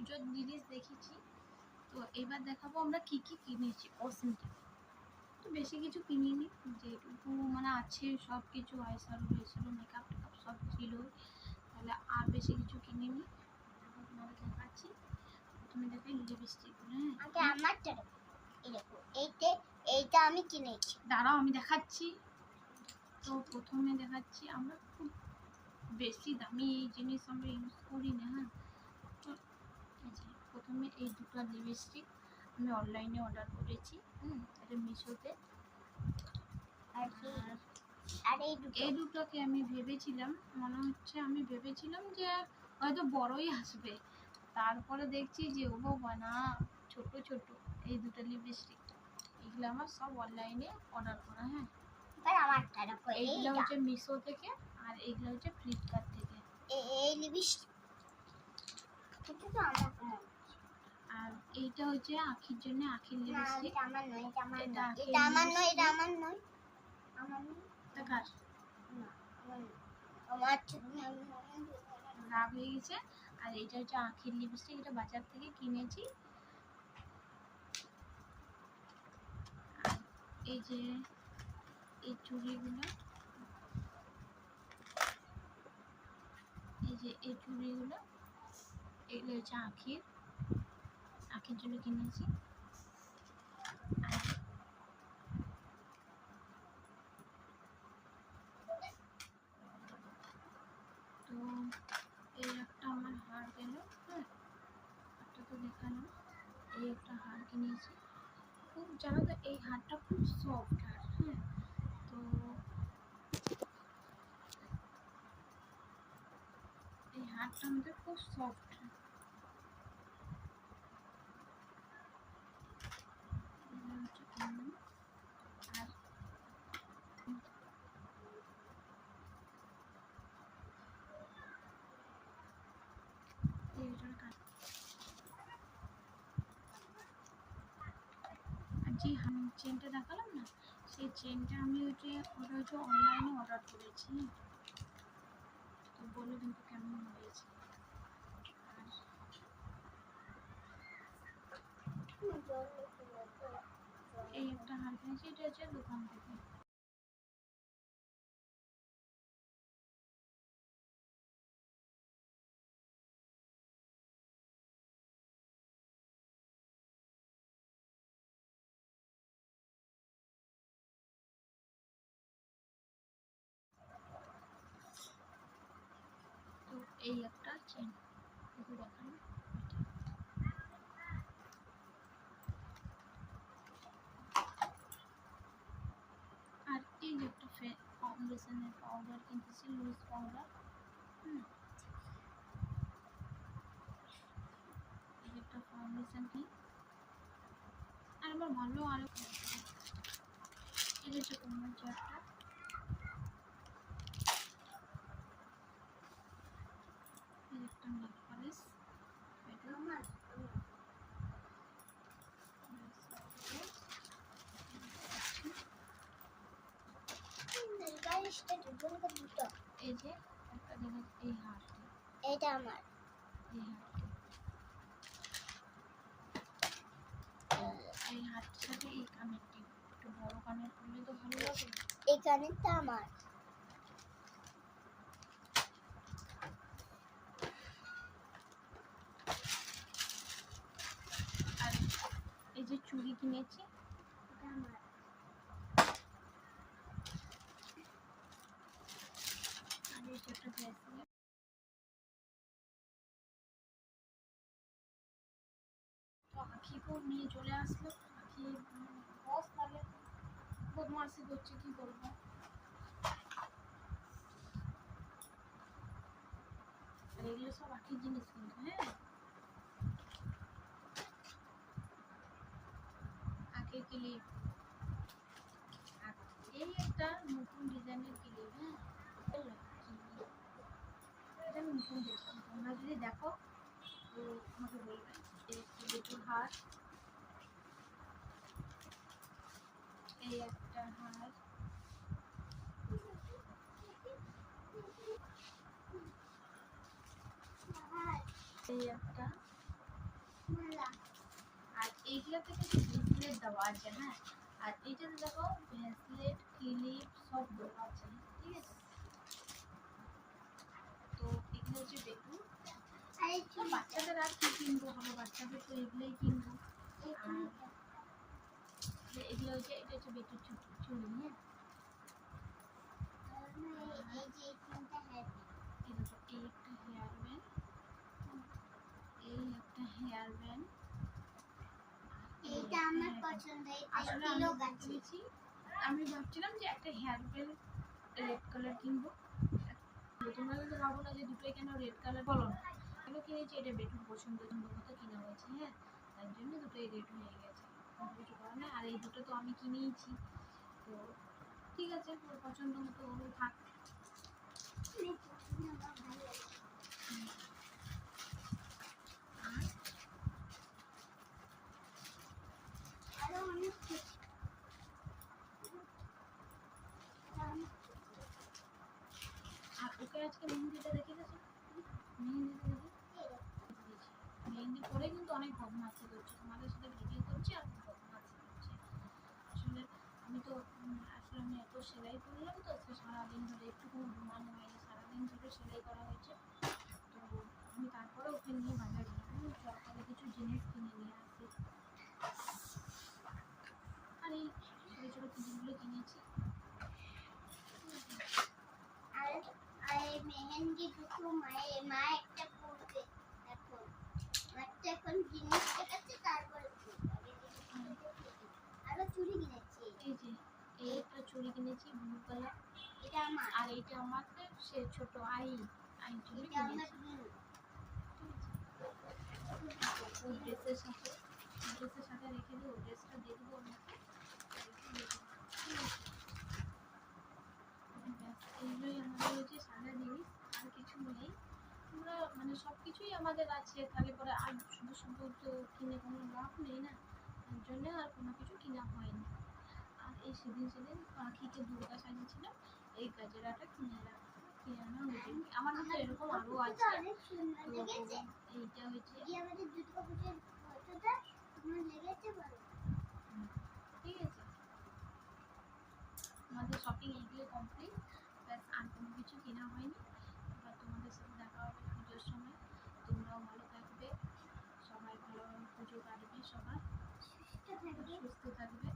পুজোর জিনিস দেখেছি। তো এবার দেখাবো আমরা কি কি কিনেছি কসমেটিক। তো বেশি কিছু কিনিনি, যেটুকু মানে আছে সব কিছু আইশ্যাডো ফেসিয়াল মেকআপ টেকআপ সব ছিল, তাহলে আর বেশি কিছু কিনিনি। তোমাদের দেখাচ্ছি। প্রথমে দেখাই লিপস্টিকগুলো। হ্যাঁ আমারটা দেখো, এইটা আমি কিনেছি। দাঁড়াও আমি দেখাচ্ছি। তো প্রথমে দেখাচ্ছি, আমরা খুব বেশি দামি এই জিনিস আমরা ইউজ করি না। হ্যাঁ, তো প্রথমে এই দুটো লিপস্টিক আমি অনলাইনে অর্ডার করেছি। এটা মিশোতে। আর এই দুটোকে আমি ভেবেছিলাম, মনে হচ্ছে আমি ভেবেছিলাম যে হয়তো বড়ই আসবে, তারপরে দেখছি যে ও বাবা না, ছোট ছোট এই দুটো লিপস্টিক। এগুলো আমার সব অনলাইনে অর্ডার করা। হ্যাঁ, আমারটা দেখো, এইগুলো হচ্ছে মিশো থেকে আর এইগুলো হচ্ছে ফ্লিপকার্ট থেকে। এই লিপস্টিক এটা তো আমার, আর এইটা হচ্ছে আখির জন্য, আখির লিপস্টিক। এটা আমার নয়, এটা আমার নয়, এটা আমার নয়, আমার নয়। এটা কার? না, আমার রাগ হয়ে গেছে। আর এটা হচ্ছে আখির লিপস্টিক, এটা বাজার থেকে কিনেছি। আর এই যে এই চুড়িগুলো, এই যে এই চুড়িগুলো, এগুলো হচ্ছে আখির জন্য কিনেছি। তো এই একটা আমার হার গেল। হ্যাঁ, একটা তো দেখালাম। এই একটা হার কিনেছি। খুব জানো তো এই হারটা খুব সফট হার। হ্যাঁ, তো এই হারটা আমাদের খুব সফট। আর যে চেনটা দেখালাম না, সেই চেনটা আমি ওটা হচ্ছে অনলাইনে অর্ডার করেছি। তো বলো কিন্তু কেমন হয়েছে। এই একটা হার কিনেছি, এটা হচ্ছে দোকান থেকে। তো এই একটা চেন দেখালাম। আর এই যে একটা ফাউন্ডেশনের পাউডার কিনতেছি, লুজ পাউডার। এই একটা ফাউন্ডেশন কি, আর আমার ভালো আরো এই যে কোমর চারটা, এই একটা নেল পলিশ, এটা আমার এই যে একটা জিনিস, এই হারটা, এটা আমার, এই হারটা, এই হারটার সাথে এই কানেরটি একটু বড় কানের করলে তো ভালো লাগে। এই কানেরটা আমার। আর এই যে চুড়ি কিনেছি, এটা আমার। আর এই যে একটা ব্রেসলেট। তো আখিকেও নিয়ে চলে আসলো। আখি বস তাহলে বদমাশি করছে, কি করবো। আর এগুলো সব আখির জিনিস কিন্তু। হ্যাঁ, আখির ক্লিপ, এই একটা নতুন ডিজাইনের ক্লিপ। হ্যাঁ, এটা আমি নতুন দেখলাম, তোমরা যদি দেখো তো আমাকে বলবে। দুটো হার, এই একটা হার, এই একটা, আর এইগুলো থেকে ব্রেসলেট দেওয়া আছে, হ্যাঁ। আর এইটাতে দেখো ব্রেসলেট ক্লিপ সব দেওয়া আছে, ঠিক আছে। তো এগুলো হচ্ছে বেটু। তো বাচ্চাদের আর কি কিনবো, বলো, বাচ্চাদের তো এগুলোই কিনবো। আর এগুলো হচ্ছে, এটা হচ্ছে বেটুর চুড়ি, হ্যাঁ। এই দেখো, এই একটা হেয়ার ব্যান্ড, এই একটা হেয়ার ব্যান্ড। এইটা আমার পছন্দ, আসলে আমি কিনেছি, আমি ভাবছিলাম যে একটা হেয়ার ব্যান্ড রেড কালার কিনবো। তোমরা কিন্তু ভাবো না যে দুটোই কেন রেড কালার, বলো না। কেন কিনেছি, এটা বেটুর পছন্দ মতো কিনা হয়েছে, হ্যাঁ। তার জন্য দুটোই রেড হয়ে গেছে, কিছু করার নেই। আর এই দুটো তো আমি কিনেইছি, তো ঠিক আছে, ওর পছন্দ মতো ওগুলো থাক। আরো অনেক আর ওকে আজকে মেহেন্দিটা দেখে গেছো, মেহেন্দিটা দেখে মেহেন্দি পরে কিন্তু অনেক বদমাশি করছে, তোমাদের সাথে ভিডিও করছে আর বদমাশি করছে। আসলে আমি তো আসলে আমি এত সেলাই করলাম, তো আজকে সারাদিন ধরে একটু কোনো ঘুমানো হয়নি, সারাদিন ধরে সেলাই করা হয়েছে। তো আমি তারপরে ওকে নিয়ে বাজার গেলাম, সরকারি কিছু জিনিস কিনে নিয়ে আসি। আর এই ছোটো ছোটো জিনিসগুলো কিনেছি। আর এই মেহেন্দি দুটো মা একটা পরবে এখন। একটা এখন জিনিস দেখাচ্ছে, তারপরে আরো চুড়ি কিনেছি। এই যে এই একটা চুড়ি কিনেছি ব্লু কালার, এটা আমার, আর এইটা আমার সে ছোট আই চুড়ি এটা আমার কিনেছি। blue। ও ড্রেসের সাথে রেখে দিই, ও ড্রেসটা দেখবো ওর মতো। এইগুলোই আমাদের হচ্ছে সাদা জিনিস, আর কিছু নেই। আমরা মানে সব কিছুই আমাদের আছে, তাহলে পরে আর শুধু শুধু তো কিনে কোনো লাভ নেই না, তার জন্য আর কোনো কিছু কেনা হয়নি। আর এই সেদিন পাখিকে দুর্গা সাজিয়েছিলাম, এই গাজরাটা কিনে আনা হয়েছে। আমার কাছে এরকম আরও আছে। অনেক সুন্দর তো লেগেছে। এইটা হচ্ছে, এই আমাদের দুটো কাপড়ের ফটোটা তোমার লেগেছে বলো? ঠিক আছে। আমাদের শপিং এগুলো কমপ্লিট, ব্যাস আর কোনো কিছু কেনা হয়নি। এবার তোমাদের সাথে দেখা হবে পুজোর সময়। তোমরাও ভালো থাকবে, সবাই ভালোভাবে পুজো কাটবে, সবাই সুস্থ থাকবে। সুস্থ থাকবে।